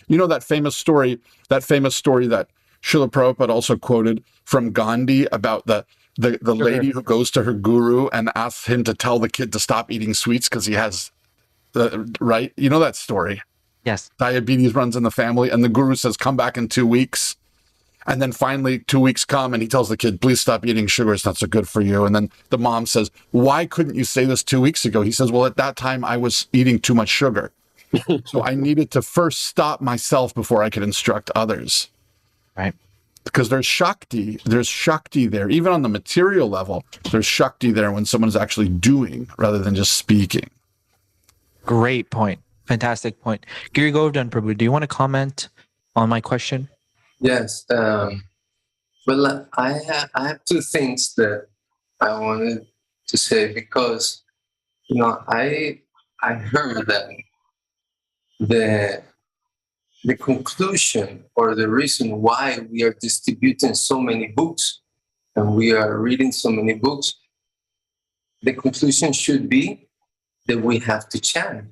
You know that famous story that Srila Prabhupada also quoted from Gandhi about the lady who goes to her guru and asks him to tell the kid to stop eating sweets because he has, right? You know that story? Yes. Diabetes runs in the family, and the guru says, come back in 2 weeks. And then finally 2 weeks come and he tells the kid, please stop eating sugar. It's not so good for you. And then the mom says, why couldn't you say this 2 weeks ago? He says, well, at that time I was eating too much sugar. So I needed to first stop myself before I could instruct others. Right. Because there's Shakti there. Even on the material level, there's Shakti there when someone's actually doing rather than just speaking. Great point. Fantastic point. Giri Govardhan Prabhu, do you want to comment on my question? Yes. Well, I have two things that I wanted to say, because, I heard that the conclusion or the reason why we are distributing so many books and we are reading so many books, the conclusion should be that we have to chant.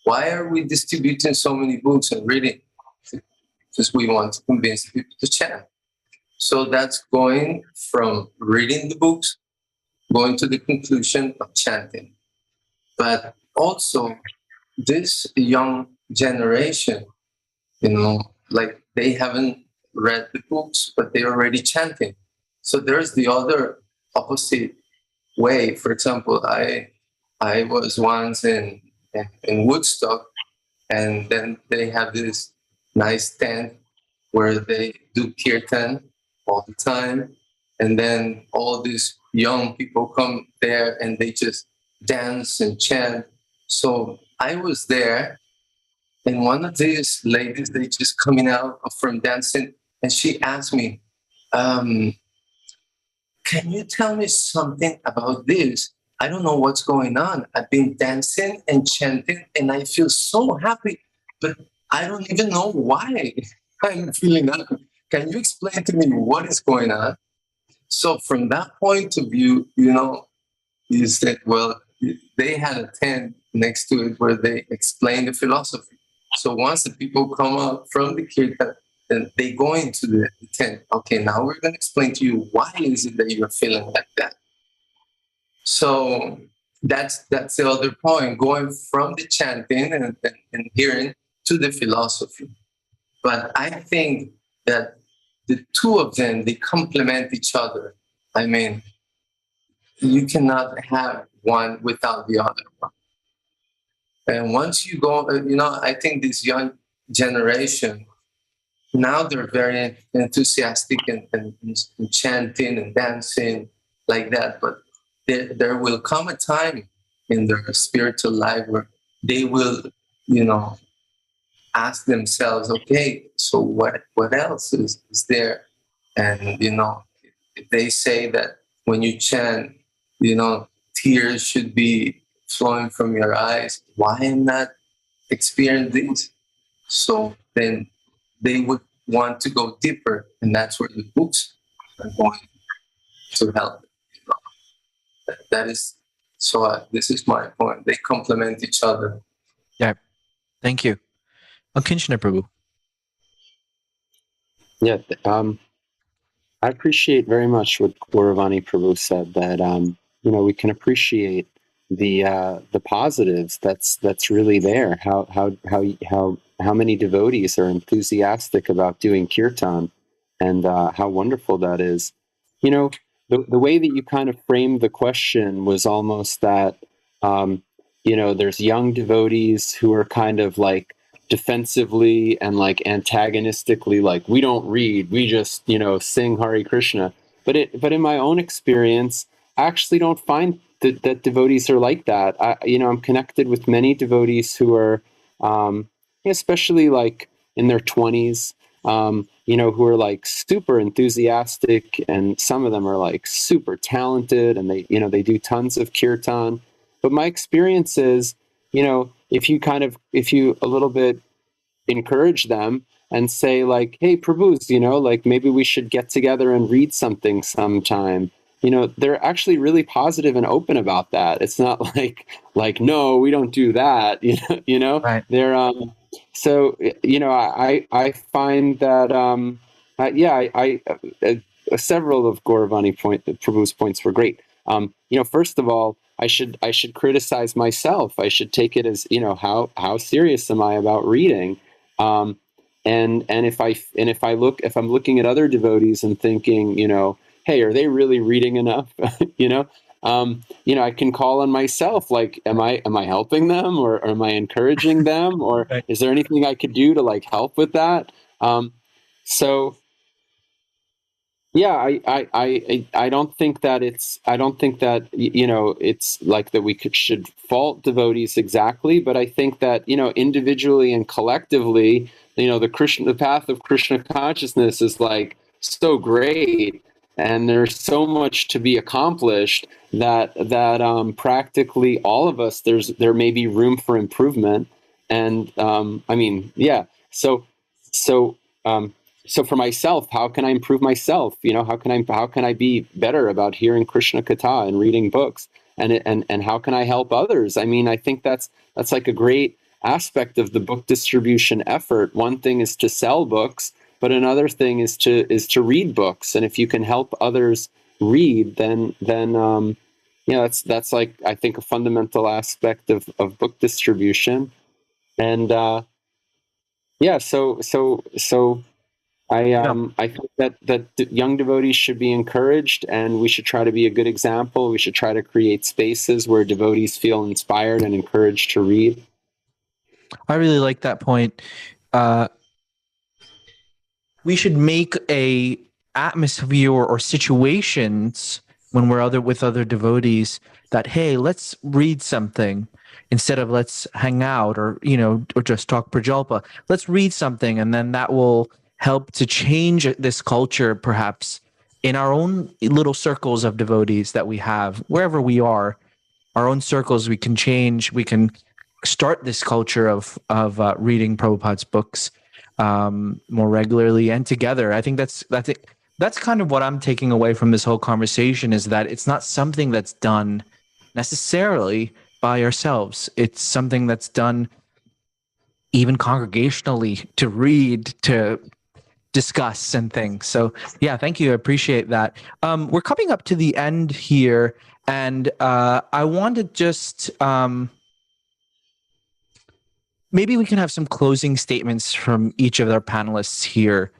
Why are we distributing so many books and reading? Because we want to convince people to chant. So that's going from reading the books, going to the conclusion of chanting. But also, this young generation, like they haven't read the books, but they're already chanting. So there's the other opposite way. For example, I was once in Woodstock, and then they have this nice tent where they do kirtan all the time, and then all these young people come there and they just dance and chant. So I was there, And one of these ladies, they just coming out from dancing, and she asked me, can you tell me something about this? I don't know what's going on. I've been dancing and chanting, and I feel so happy, but I don't even know why I'm feeling happy. Can you explain to me what is going on? So from that point of view, you said, well, they had a tent next to it where they explain the philosophy. So once the people come up from the kirtan, then they go into the tent. Okay, now we're going to explain to you why is it that you're feeling like that. So that's the other point, going from the chanting and hearing to the philosophy. But I think that the two of them, they complement each other. I mean, you cannot have one without the other one. And once you go, I think this young generation, now they're very enthusiastic and chanting and dancing like that. But there will come a time in their spiritual life where they will, ask themselves, okay, so what else is there? And, if they say that when you chant, tears should be flowing from your eyes, why not experience these? So then they would want to go deeper, and that's where the books are going to help. That is, so this is my point. They complement each other. Yeah, thank you. Akinchan Prabhu. Yeah, I appreciate very much what Gaura Vani Prabhu said, that we can appreciate the positives that's really there. How many devotees are enthusiastic about doing kirtan, and how wonderful that is. The way that you kind of framed the question was almost that there's young devotees who are kind of like defensively and like antagonistically, like, we don't read, we just sing Hare Krishna. But in my own experience, I actually don't find that devotees are like that. I'm connected with many devotees who are especially like in their 20s, who are like super enthusiastic, and some of them are like super talented, and they do tons of kirtan. But my experience is, if you a little bit encourage them and say like, hey, Prabhus, like maybe we should get together and read something sometime. They're actually really positive and open about that. It's not like no, we don't do that. Right. They're so I find that several of Gaura Vani Prabhu's points were great. First of all, I should criticize myself. I should take it as, how serious am I about reading? And if I'm looking at other devotees and thinking, hey, are they really reading enough? I can call on myself. Like, am I helping them, or am I encouraging them, or Right. Is there anything I could do to like help with that? Yeah, I don't think that it's like that we should fault devotees exactly, but I think that individually and collectively, the path of Krishna consciousness is like so great, and there's so much to be accomplished that practically all of us, there may be room for improvement, and So for myself, how can I improve myself? How can I be better about hearing Krishna Katha and reading books? And how can I help others? I mean, I think that's like a great aspect of the book distribution effort. One thing is to sell books, but another thing is to read books. And if you can help others read, then that's like, I think, a fundamental aspect of book distribution. And I think that young devotees should be encouraged, and we should try to be a good example. We should try to create spaces where devotees feel inspired and encouraged to read. I really like that point. We should make a atmosphere or situations when we're with other devotees that, hey, let's read something. instead of let's hang out or, or just talk prajalpa, let's read something, and then that will help to change this culture, perhaps in our own little circles of devotees that we have, wherever we are, our own circles. We can change, we can start this culture of reading Prabhupada's books more regularly and together. I think that's kind of what I'm taking away from this whole conversation, is that it's not something that's done necessarily by ourselves. It's something that's done even congregationally, to read, to discuss and things. So yeah, thank you. I appreciate that. We're coming up to the end here, and I want to just maybe we can have some closing statements from each of our panelists here,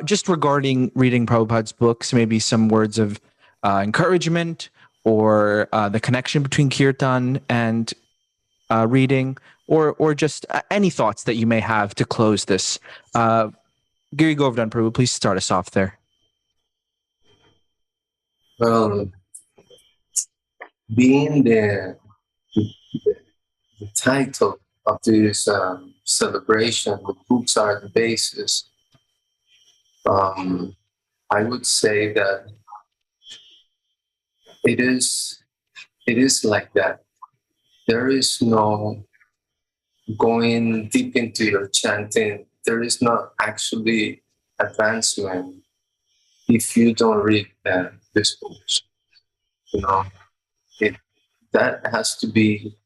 just regarding reading Prabhupada's books, maybe some words of encouragement, or the connection between Kirtan and reading, or just any thoughts that you may have to close this. Giri Govardhan, Prabhu, please start us off there. Well, being the title of this celebration, the books are the basis. I would say that it is like that. There is no going deep into your chanting. There is not actually advancement if you don't read these books. That has to be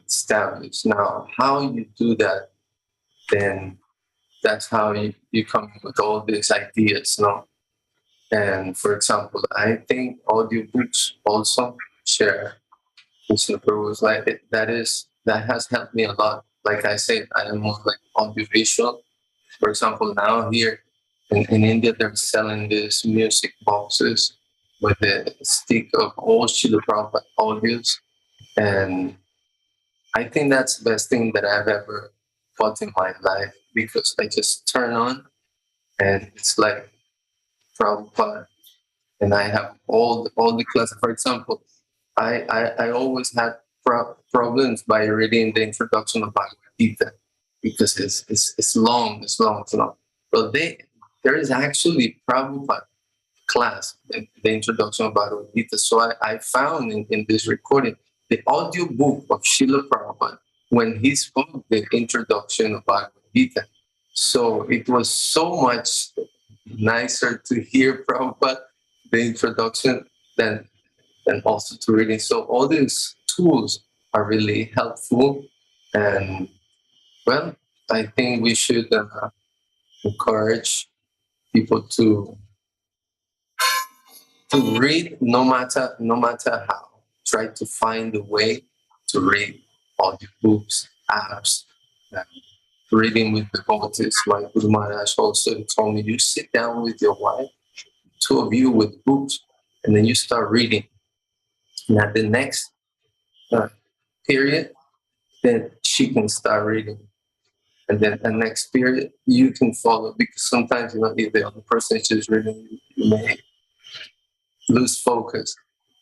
established. Now, how you do that, then that's how you come with all these ideas, no? And for example, I think audiobooks also share Krishna Prabhu's life. That has helped me a lot. Like I said, I am more like audiovisual. For example, now here in India, they're selling these music boxes with a stick of all Srila Prabhupada audios. And I think that's the best thing that I've ever bought in my life, because I just turn on and it's like Prabhupada, and I have all the classes. For example, I always had problems by reading the introduction of Bhagavad Gita, because it's long. But there is actually Prabhupada class, the introduction of Bhagavad Gita. So I found in this recording the audio book of Srila Prabhupada when he spoke the introduction of Bhagavad Gita. So it was so much nicer to hear Prabhupada, the introduction, than also to reading. So all these tools are really helpful. And well, I think we should encourage people to read no matter how. Try to find a way to read audiobooks, apps, reading with devotees. My Guru Maharaj also told me, you sit down with your wife, two of you with books, and then you start reading. And at the next period, then she can start reading. And then the next period, you can follow, because sometimes, if the other person is just reading, you may lose focus.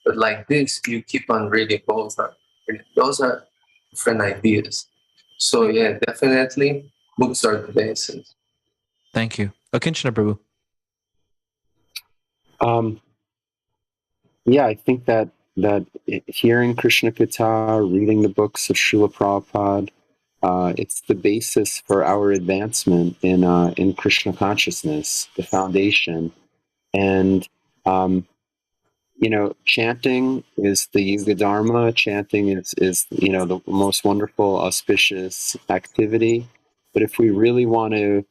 But like this, you keep on reading both. Those are different ideas. So yeah, definitely, books are the basis. Thank you. Akinchan Prabhu. Yeah, I think that hearing Krishna Katha, reading the books of Srila Prabhupada, it's the basis for our advancement in Krishna consciousness, the foundation. And chanting is the Yuga Dharma. Chanting is the most wonderful, auspicious activity. But if we really want to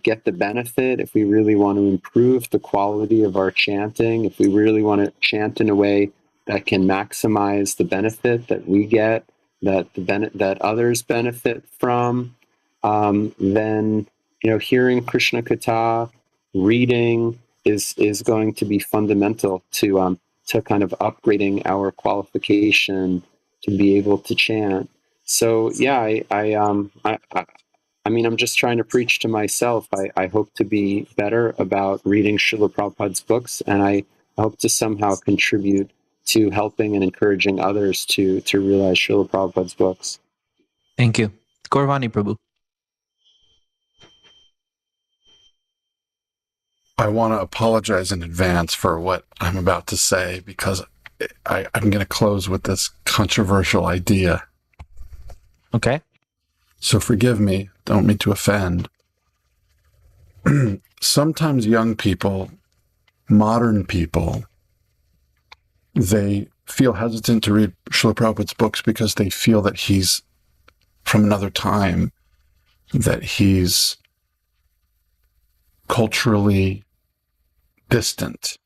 get the benefit, if we really want to improve the quality of our chanting, if we really want to chant in a way that can maximize the benefit that we get, that others benefit from, then hearing Krishna Katha, reading is going to be fundamental to kind of upgrading our qualification to be able to chant. So yeah, I mean, I'm just trying to preach to myself. I hope to be better about reading Srila Prabhupada's books, and I hope to somehow contribute to helping and encouraging others to realize Srila Prabhupada's books. Thank you. Gaura Vani, Prabhu. I want to apologize in advance for what I'm about to say, because I'm going to close with this controversial idea. Okay. So forgive me, don't mean to offend. Sometimes young people, modern people, they feel hesitant to read Srila Prabhupada's books because they feel that he's from another time, that he's culturally distant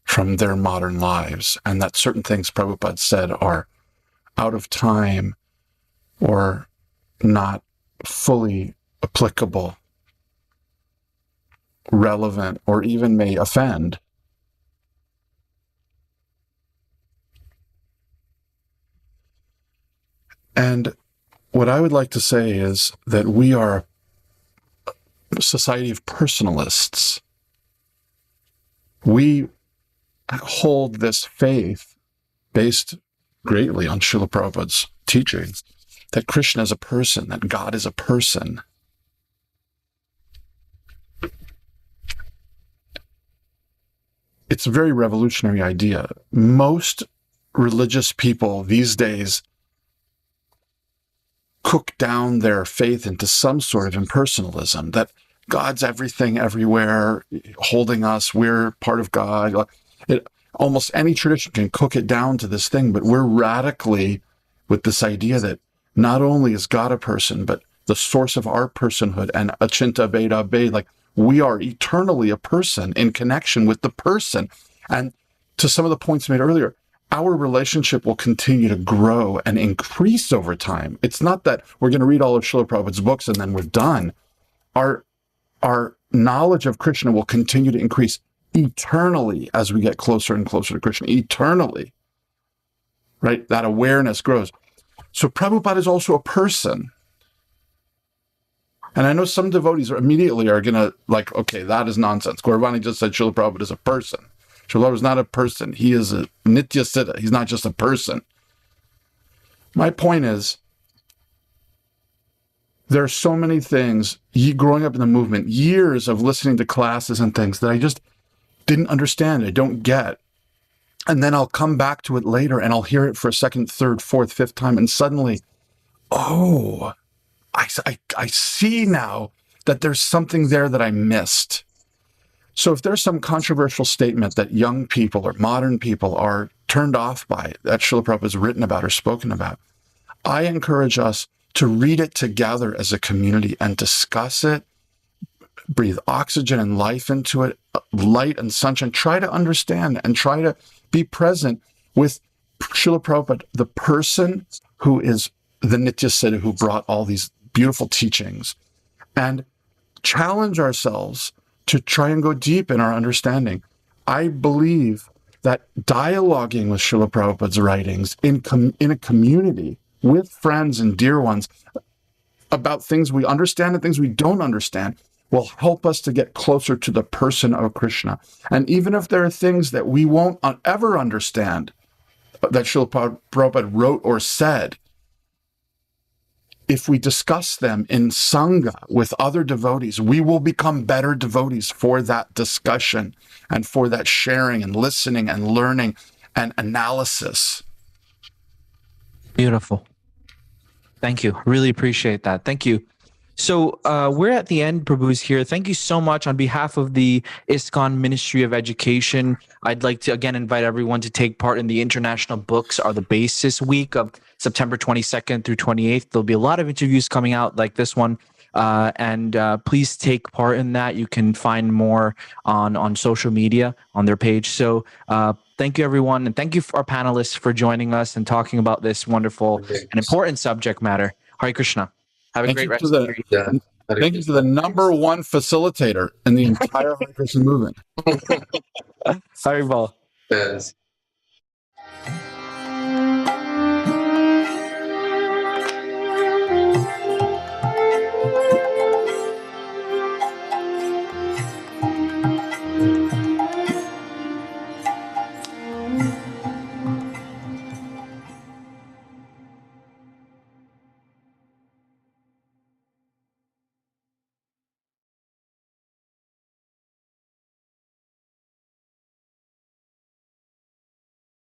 from their modern lives, and that certain things Prabhupada said are out of time or not fully applicable, relevant, or even may offend. And what I would like to say is that we are a society of personalists. We hold this faith based greatly on Srila Prabhupada's teachings, that Krishna is a person, that God is a person. It's a very revolutionary idea. Most religious people these days cook down their faith into some sort of impersonalism, that God's everything, everywhere, holding us, we're part of God. Almost any tradition can cook it down to this thing, but we're radically with this idea that not only is God a person, but the source of our personhood, and Achinta Veda Ved, like we are eternally a person in connection with the person. And to some of the points made earlier, our relationship will continue to grow and increase over time. It's not that we're going to read all of Srila Prabhupada's books and then we're done. Our knowledge of Krishna will continue to increase eternally as we get closer and closer to Krishna, eternally, right? That awareness grows. So Prabhupada is also a person. And I know some devotees immediately are going to like, okay, that is nonsense. Gaura Vani just said Srila Prabhupada is a person. Srila Prabhupada is not a person. He is a Nitya Siddha. He's not just a person. My point is, there are so many things, growing up in the movement, years of listening to classes and things that I just didn't understand, I don't get. And then I'll come back to it later and I'll hear it for a second, third, fourth, fifth time, and suddenly, oh, I see now that there's something there that I missed. So if there's some controversial statement that young people or modern people are turned off by, that Srila Prabhupada has written about or spoken about, I encourage us to read it together as a community and discuss it, breathe oxygen and life into it, light and sunshine, try to understand and try to be present with Srila Prabhupada, the person who is the Nitya Siddha, who brought all these beautiful teachings, and challenge ourselves to try and go deep in our understanding. I believe that dialoguing with Srila Prabhupada's writings in a community with friends and dear ones about things we understand and things we don't understand will help us to get closer to the person of Krishna. And even if there are things that we won't ever understand that Srila Prabhupada wrote or said, if we discuss them in Sangha with other devotees, we will become better devotees for that discussion and for that sharing and listening and learning and analysis. Beautiful. Thank you. Really appreciate that. Thank you. So we're at the end, Prabhu's here. Thank you so much. On behalf of the ISKCON Ministry of Education, I'd like to again invite everyone to take part in the International Books Are the Basis Week of September 22nd through 28th. There'll be a lot of interviews coming out like this one. And please take part in that. You can find more on social media on their page. So thank you, everyone. And thank you for our panelists for joining us and talking about this wonderful and important subject matter. Hare Krishna. Have a great rest of the day. Thank you to the number one facilitator in the entire Hare Krishna movement. Sorry, Paul. Yes.